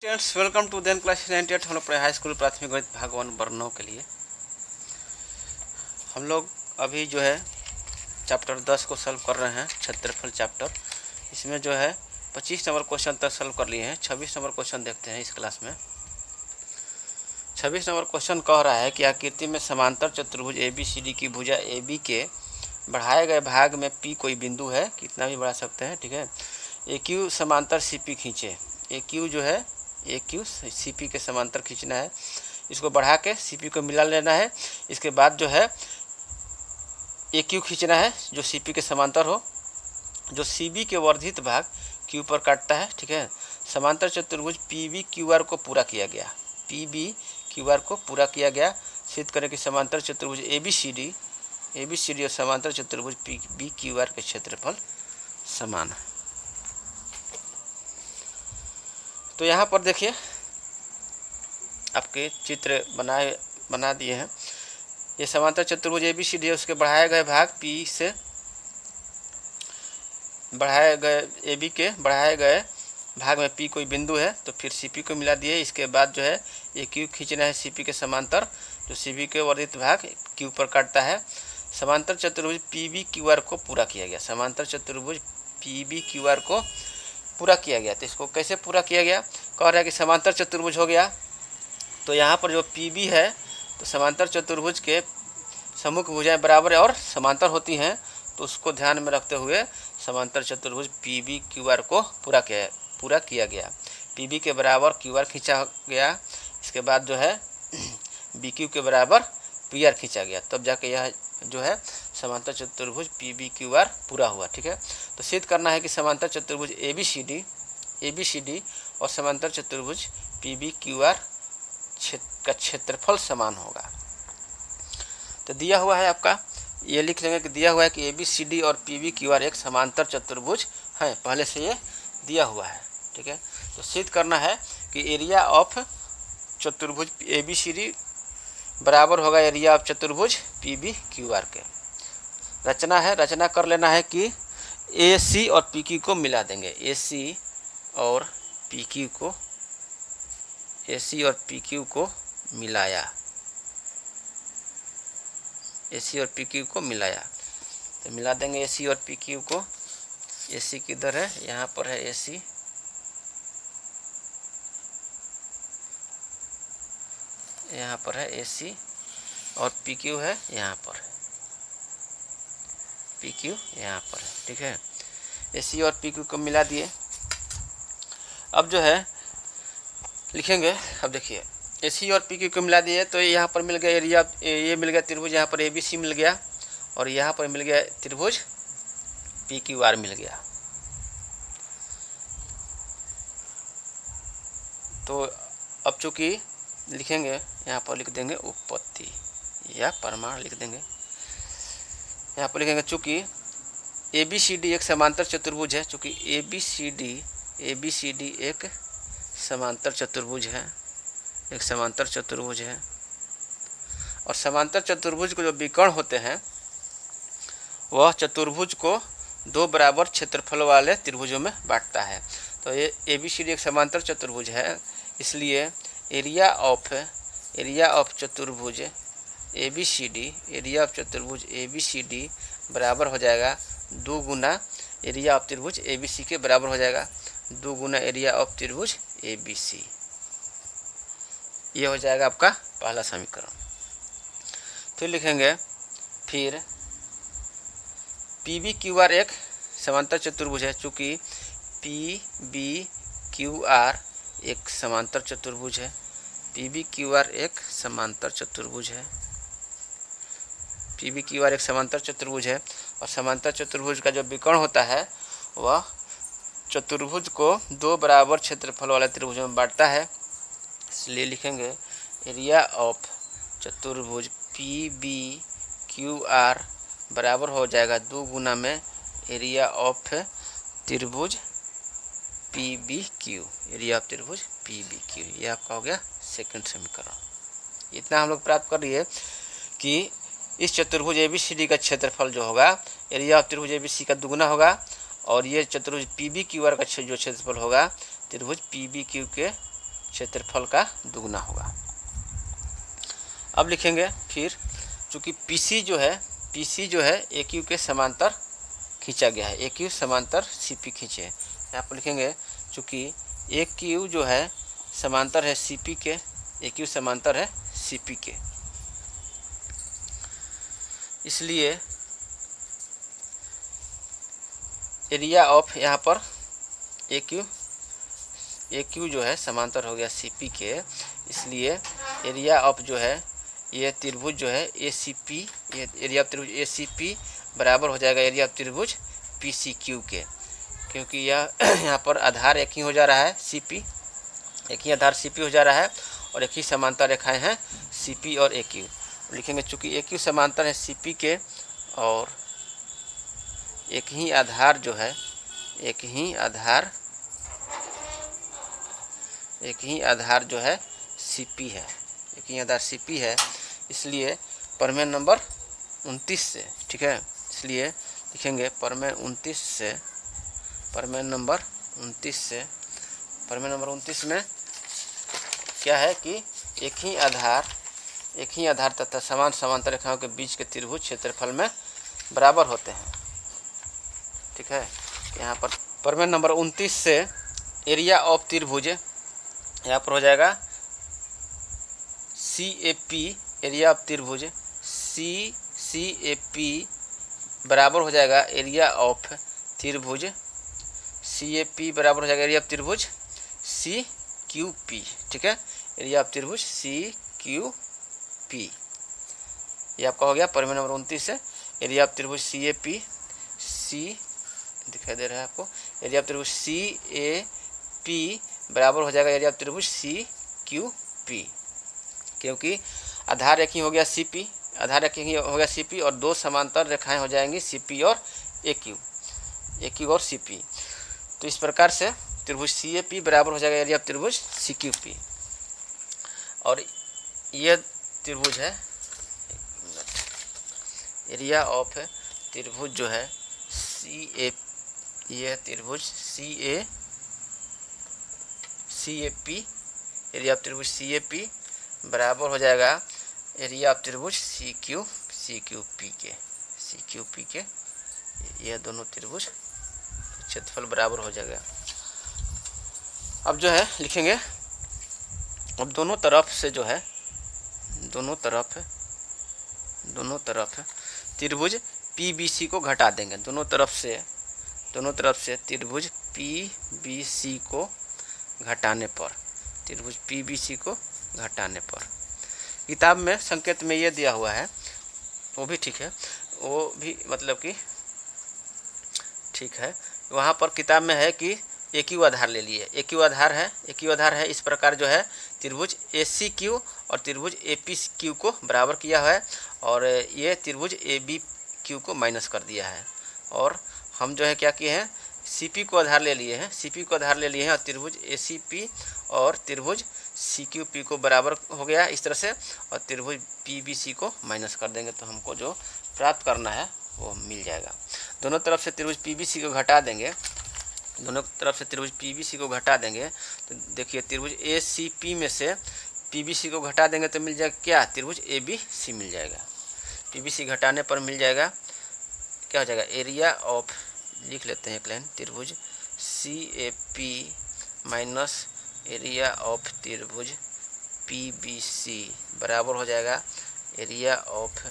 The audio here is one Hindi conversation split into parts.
Students welcome to then class 98। हम लोग हाई स्कूल प्राथमिक गणित भाग 1 वर्णों के लिए हम लोग अभी जो है चैप्टर 10 को सॉल्व कर रहे हैं, क्षेत्रफल चैप्टर। इसमें जो है 25 नंबर क्वेश्चन तक सॉल्व कर लिए हैं। 26 नंबर क्वेश्चन देखते हैं इस क्लास में। 26 नंबर क्वेश्चन कह रहा है कि आकृति में समांतर चतुर्भुज ABCD की भुजा AB के बढ़ाए गए भाग में P कोई बिंदु है, कितना भी बढ़ा सकते हैं, ठीक है। AQ समांतर CP खींचे। AQ जो है AQ CP के समांतर खींचना है, इसको बढ़ा के CP को मिला लेना है। इसके बाद जो है AQ खींचना है जो CP के समांतर हो, जो CB के वर्धित भाग Q पर काटता है, ठीक है। समांतर चतुर्भुज PBQR को पूरा किया गया। PBQR को पूरा किया गया। सिद्ध करें कि समांतर चतुर्भुज ABCD और समांतर चतुर्भुज PBQR के क्षेत्रफल समान है। तो यहाँ पर देखिए आपके चित्र बना दिए हैं। ये समांतर चतुर्भुज ABCD है, उसके बढ़ाए गए भाग P से बढ़ाए गए AB के बढ़ाए गए भाग में P कोई बिंदु है, तो फिर CP को मिला दिए। इसके बाद जो है AQ खींचना है CP के समांतर, जो CP के वर्धित भाग Q पर काटता है। समांतर चतुर्भुज PBQR को पूरा किया गया। समांतर चतुर्भुज PBQR को पूरा किया गया। तो इसको कैसे पूरा किया गया, कह रहा है कि समांतर चतुर्भुज हो गया। तो यहाँ पर जो PB है, तो समांतर चतुर्भुज के सम्मुख भुजाएं बराबर और समांतर होती हैं, तो उसको ध्यान में रखते हुए समांतर चतुर्भुज PBQR को पूरा किया गया। PB के बराबर QR खींचा गया। इसके बाद जो है BQ के बराबर PR खींचा गया, तब जाके यह जो है समांतर चतुर्भुज PBQR पूरा हुआ, ठीक है। तो सिद्ध करना है कि समांतर चतुर्भुज ABCD और समांतर चतुर्भुज PBQR का क्षेत्रफल समान होगा। तो दिया हुआ है आपका, ये लिख लेंगे कि दिया हुआ है कि ABCD और PBQR एक समांतर चतुर्भुज है, पहले से ये दिया हुआ है, ठीक है। तो सिद्ध करना है कि एरिया ऑफ चतुर्भुज ABCD बराबर होगा एरिया ऑफ चतुर्भुज PBQR के। रचना कर लेना है कि AC और PQ को मिला देंगे। AC और PQ को मिलाया। AC और PQ को मिलाया, तो मिला देंगे AC और PQ को। AC किधर है, यहाँ पर है AC, यहाँ पर है AC और PQ है यहाँ पर, PQ यहाँ पर है, ठीक है। AC और PQ को मिला दिए। अब जो है लिखेंगे, अब देखिए AC और PQ को मिला दिए, तो यहाँ पर मिल गया एरिया, ये मिल गया त्रिभुज, यहाँ पर ABC मिल गया, और यहाँ पर मिल गया त्रिभुज PQR मिल गया। तो अब चूँकि लिखेंगे, यहाँ पर लिख देंगे उत्पत्ति या प्रमाण लिख देंगे। यहाँ पर लिखेंगे चूँकि ABCD एक समांतर चतुर्भुज है, चूँकि ABCD एक समांतर चतुर्भुज है, एक समांतर चतुर्भुज है। और समांतर चतुर्भुज को जो विकर्ण होते हैं, वह चतुर्भुज को दो बराबर क्षेत्रफल वाले त्रिभुजों में बांटता है। तो ये ABCD एक समांतर चतुर्भुज है, इसलिए एरिया ऑफ चतुर्भुज ABCD बराबर हो जाएगा 2 गुना एरिया ऑफ त्रिभुज ABC के बराबर हो जाएगा 2 गुना एरिया ऑफ त्रिभुज ABC। ये हो जाएगा आपका पहला समीकरण। फिर लिखेंगे, फिर PBQR एक समांतर चतुर्भुज है, चूँकि PBQR एक समांतर चतुर्भुज है, PBQR एक समांतर चतुर्भुज है, PBQR एक समांतर चतुर्भुज है। और समांतर चतुर्भुज का जो विकर्ण होता है, वह चतुर्भुज को दो बराबर क्षेत्रफल वाले त्रिभुजों में बांटता है, इसलिए लिखेंगे एरिया ऑफ चतुर्भुज PBQR बराबर हो जाएगा 2 गुना में एरिया ऑफ त्रिभुज PBQ, एरिया ऑफ त्रिभुज PBQ। ये आपका हो गया सेकंड समीकरण। इतना हम लोग प्राप्त कर लिए कि इस चतुर्भुज ABCD का क्षेत्रफल जो होगा एरिया ऑफ त्रिभुज ABC का दुगुना होगा, और ये चतुर्भुज PBQR का जो क्षेत्रफल होगा त्रिभुज PBQ के क्षेत्रफल का दुगना होगा। अब लिखेंगे फिर, चूँकि पीसी जो है AQ के समांतर खींचा गया है, AQ समांतर CP खींचे है। यहाँ पर लिखेंगे चूँकि AQ जो है समांतर है CP के, AQ समांतर है CP के, इसलिए एरिया ऑफ यहाँ पर AQ जो है समांतर हो गया CP के, इसलिए एरिया ऑफ जो है ये त्रिभुज जो है ACP, ये एरिया ऑफ त्रिभुज ACP बराबर हो जाएगा एरिया ऑफ त्रिभुज PCQ के, क्योंकि यह यहाँ पर आधार एक ही हो जा रहा है CP, एक ही आधार CP हो जा रहा है और एक ही समांतर रेखाएं हैं CP और AQ। लिखेंगे चूँकि AQ समांतर है CP के और एक ही आधार जो है, एक ही आधार जो है CP है, एक ही आधार CP है, इसलिए प्रमेय नंबर 29 से, ठीक है, इसलिए लिखेंगे प्रमेय नंबर 29 में क्या है कि एक ही आधार तथा समान समांतर रेखाओं के बीच के त्रिभुज क्षेत्रफल में बराबर होते हैं, ठीक है। यहाँ पर प्रमेय नंबर 29 से एरिया ऑफ त्रिभुज यहाँ पर हो जाएगा CAP, एरिया ऑफ त्रिभुज CAP बराबर हो जाएगा एरिया ऑफ त्रिभुज CAP बराबर हो जाएगा एरिया ऑफ त्रिभुज CQP, ठीक है, एरिया ऑफ त्रिभुज CQP। ये आपका हो गया प्रमेय नंबर 29 से एरिया ऑफ त्रिभुज CAP दिखाई दे रहा है आपको, एरिया ऑफ त्रिभुज CAP बराबर हो जाएगा एरिया ऑफ त्रिभुज CQP, क्योंकि आधार एक ही हो गया CP, आधार एक ही हो गया CP और दो समांतर रेखाएं हो जाएंगी CP और AQ और CP। तो इस प्रकार से त्रिभुज CAP बराबर हो जाएगा एरिया ऑफ त्रिभुज CQP। और यह त्रिभुज है, एरिया ऑफ त्रिभुज जो है यह त्रिभुज CAP, एरिया ऑफ त्रिभुज CAP बराबर हो जाएगा एरिया ऑफ त्रिभुज CQP के, यह दोनों त्रिभुज क्षेत्रफल बराबर हो जाएगा। अब जो है लिखेंगे, अब दोनों तरफ से जो है दोनों तरफ त्रिभुज PBC को घटा देंगे, दोनों तरफ से त्रिभुज PBC को घटाने पर, किताब में संकेत में ये दिया हुआ है, वो भी ठीक है, वो भी मतलब कि ठीक है, वहाँ पर किताब में है कि AQ आधार ले लिए, AQ आधार है, इस प्रकार जो है त्रिभुज ACQ और त्रिभुज APQ को बराबर किया है और ये त्रिभुज ABQ को माइनस कर दिया है, और हम जो है क्या किए हैं CP को आधार ले लिए हैं, और त्रिभुज ACP और त्रिभुज CQP को बराबर हो गया इस तरह से, और त्रिभुज PBC को माइनस कर देंगे तो हमको जो प्राप्त करना है वो मिल जाएगा। दोनों तरफ से त्रिभुज PBC को घटा देंगे, तो देखिए त्रिभुज ACP में से PBC को घटा देंगे तो मिल जाएगा क्या, त्रिभुज ABC मिल जाएगा। PBC घटाने पर मिल जाएगा क्या हो जाएगा, एरिया ऑफ, लिख लेते हैं एक लाइन, त्रिभुज CAP माइनस एरिया ऑफ त्रिभुज PBC बराबर हो जाएगा एरिया ऑफ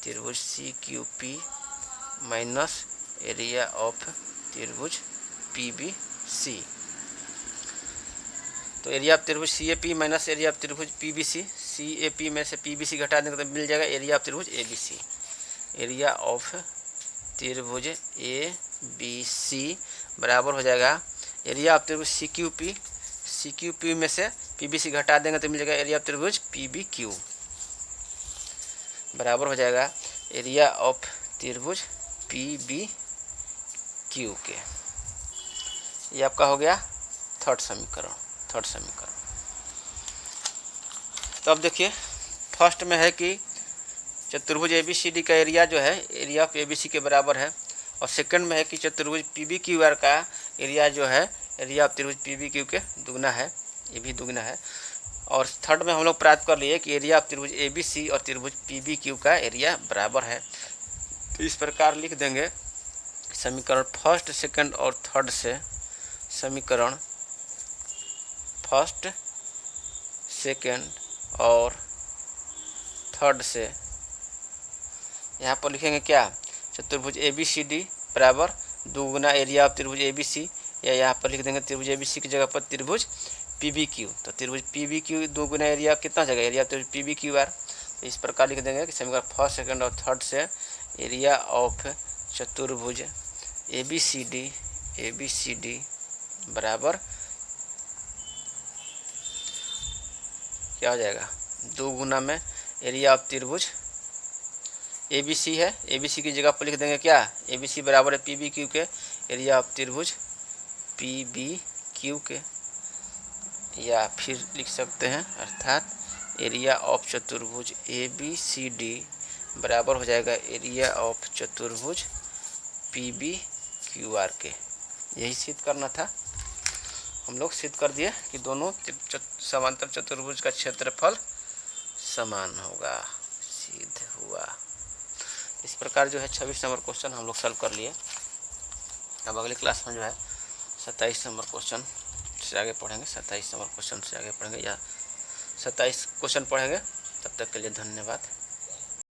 त्रिभुज CQP माइनस एरिया ऑफ त्रिभुज PBC। तो एरिया ऑफ त्रिभुज CAP माइनस एरिया ऑफ त्रिभुज PBC, CAP में से PBC घटा देंगे तो मिल जाएगा एरिया ऑफ त्रिभुज ABC। एरिया ऑफ त्रिभुज ABC बराबर हो जाएगा एरिया ऑफ त्रिभुज CQP में से PBC घटा देंगे तो मिल जाएगा एरिया ऑफ त्रिभुज PBQ बराबर हो जाएगा एरिया ऑफ त्रिभुज PBQ के। ये आपका हो गया थर्ड समीकरण। तो अब देखिए फर्स्ट में है कि चतुर्भुज ABCD का एरिया जो है एरिया ऑफ ABC के बराबर है, और सेकंड में है कि चतुर्भुज PBQR का एरिया जो है एरिया ऑफ त्रिभुज PBQ के दुगना है। ये भी दुगना है। और थर्ड में हम लोग प्राप्त कर लिए कि एरिया ऑफ त्रिभुज ABC और त्रिभुज PBQ का एरिया बराबर है। तो इस प्रकार लिख देंगे समीकरण फर्स्ट, सेकंड और थर्ड से, समीकरण फर्स्ट, सेकंड और थर्ड से यहाँ पर लिखेंगे क्या, चतुर्भुज ABCD बराबर दुगुना एरिया ऑफ त्रिभुज ABC, या यहाँ पर लिख देंगे त्रिभुज ABC की जगह पर त्रिभुज PBQ। तो त्रिभुज PBQ दुगुना एरिया कितना जगह, एरिया ऑफ त्रिभुज PBQR। तो इस प्रकार लिख देंगे कि समीकरण फर्स्ट, सेकंड और थर्ड से एरिया ऑफ चतुर्भुज ABCD बराबर क्या हो जाएगा, दो गुना में एरिया ऑफ त्रिभुज ABC है, ABC की जगह पर लिख देंगे क्या, ABC बराबर है PBQ के एरिया ऑफ त्रिभुज PBQ के, या फिर लिख सकते हैं अर्थात एरिया ऑफ चतुर्भुज ABCD बराबर हो जाएगा एरिया ऑफ चतुर्भुज PBQR के। यही सिद्ध करना था, हम लोग सिद्ध कर दिए कि दोनों समांतर चतुर्भुज का क्षेत्रफल समान होगा, सिद्ध हुआ। इस प्रकार जो है 26 नंबर क्वेश्चन हम लोग सॉल्व कर लिए। अब अगले क्लास में जो है 27 नंबर क्वेश्चन से आगे पढ़ेंगे, 27 नंबर क्वेश्चन से आगे पढ़ेंगे या 27 क्वेश्चन पढ़ेंगे। तब तक के लिए धन्यवाद।